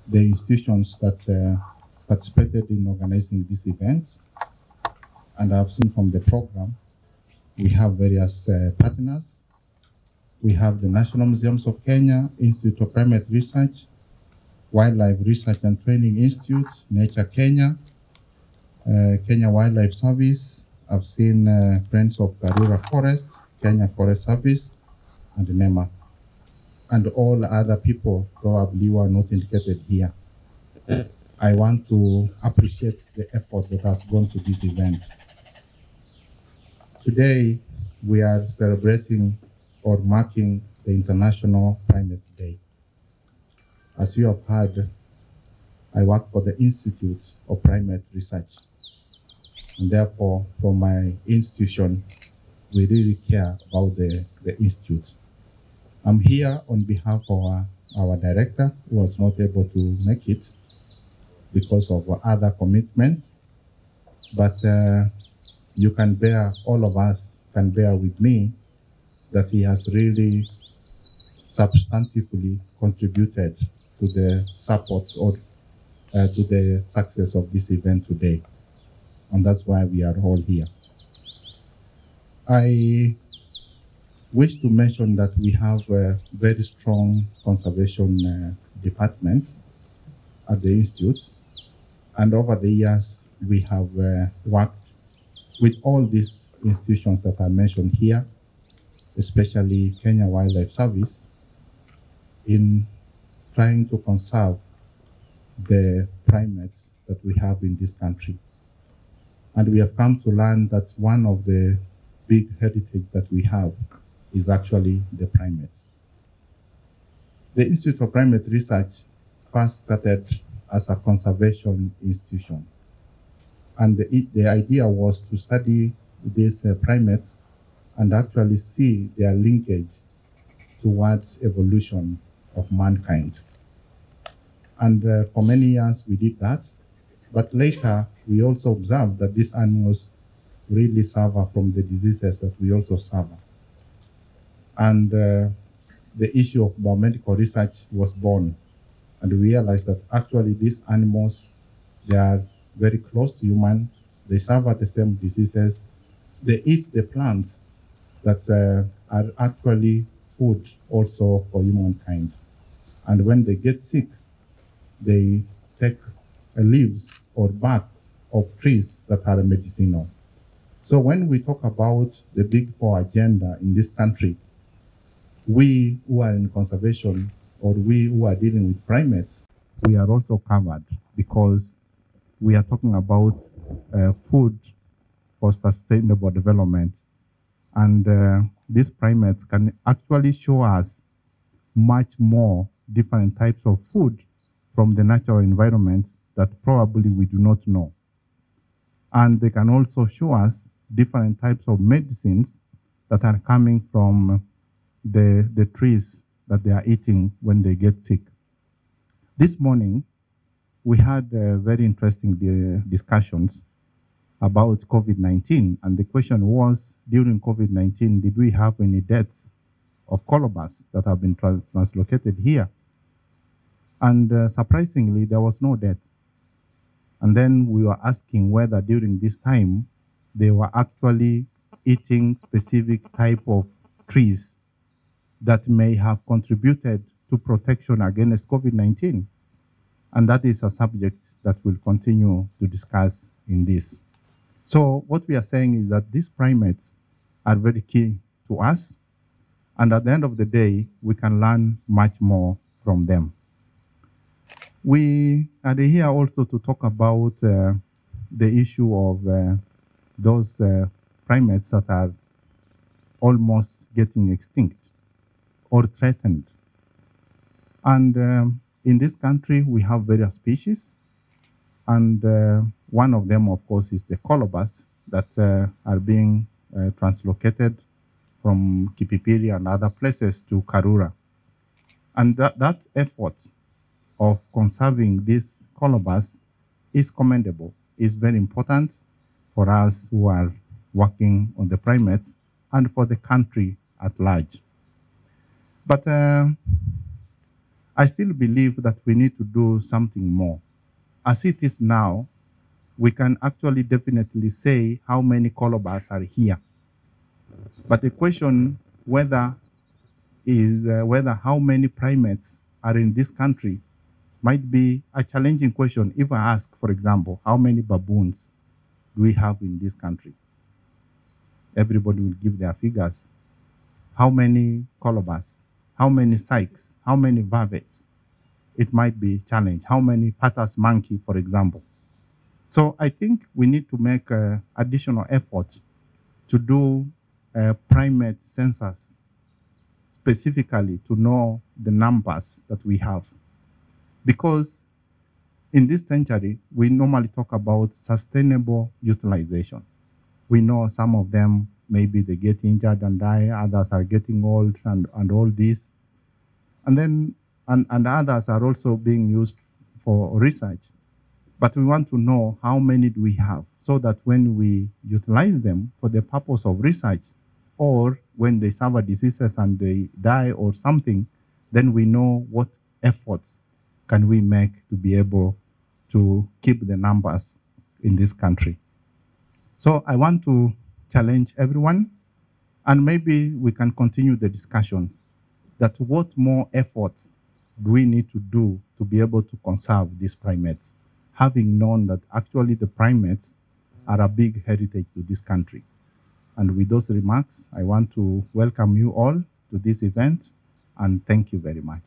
the institutions that participated in organizing these events. And I've seen from the program, we have various partners. We have the National Museums of Kenya, Institute of Primate Research, Wildlife Research and Training Institute, Nature Kenya, Kenya Wildlife Service. I've seen Friends of Karura Forest, Kenya Forest Service, and NEMA, and all other people probably who are not indicated here. I want to appreciate the effort that has gone to this event. Today, we are celebrating or marking the International Primates Day. As you have heard, I work for the Institute of Primate Research. And therefore, from my institution, we really care about the institute. I'm here on behalf of our director, who was not able to make it because of other commitments. But you can bear, all of us can bear with me that he has really substantively contributed to the support or to the success of this event today. And that's why we are all here. I wish to mention that we have a very strong conservation department at the Institute. And over the years, we have worked with all these institutions that I mentioned here, especially Kenya Wildlife Service, in trying to conserve the primates that we have in this country. And we have come to learn that one of the big heritage that we have is actually the primates. The Institute of Primate Research first started as a conservation institution. And the idea was to study these primates and actually see their linkage towards evolution of mankind. And for many years we did that, but later we also observed that these animals really suffer from the diseases that we also suffer. And the issue of biomedical research was born, and we realized that actually these animals, they are very close to human, they suffer the same diseases, they eat the plants that are actually food also for humankind. And when they get sick, they take leaves or barks of trees that are medicinal. So when we talk about the Big Four agenda in this country, we who are in conservation or we who are dealing with primates, we are also covered because we are talking about food for sustainable development. And these primates can actually show us much more different types of food from the natural environment that probably we do not know. And they can also show us different types of medicines that are coming from the trees that they are eating when they get sick. This morning, we had very interesting discussions about COVID-19, and the question was, during COVID-19, did we have any deaths of colobus that have been translocated here? And surprisingly, there was no death. And then we were asking whether during this time, they were actually eating specific type of trees that may have contributed to protection against COVID-19. And that is a subject that we'll continue to discuss in this. So what we are saying is that these primates are very key to us. And at the end of the day, we can learn much more from them. We are here also to talk about the issue of those primates that are almost getting extinct or threatened. And in this country, we have various species. And one of them, of course, is the colobus that are being translocated from Kipipiri and other places to Karura. And that effort of conserving this colobus is commendable. It's very important for us who are working on the primates and for the country at large. But I still believe that we need to do something more. As it is now, we can actually definitely say how many colobars are here. But the question whether how many primates are in this country might be a challenging question. If I ask, for example, how many baboons do we have in this country? Everybody will give their figures. How many colobars? How many sykes? How many varvets? It might be a challenge. How many patas monkey, for example? So I think we need to make additional efforts to do primate census specifically to know the numbers that we have. Because in this century, we normally talk about sustainable utilization. We know some of them, maybe they get injured and die, others are getting old and all this. And then, and others are also being used for research. But we want to know how many do we have so that when we utilize them for the purpose of research or when they suffer diseases and they die or something, then we know what efforts can we make to be able to keep the numbers in this country. So I want to challenge everyone, and maybe we can continue the discussion that what more efforts do we need to do to be able to conserve these primates, having known that actually the primates are a big heritage to this country. And with those remarks, I want to welcome you all to this event, and thank you very much.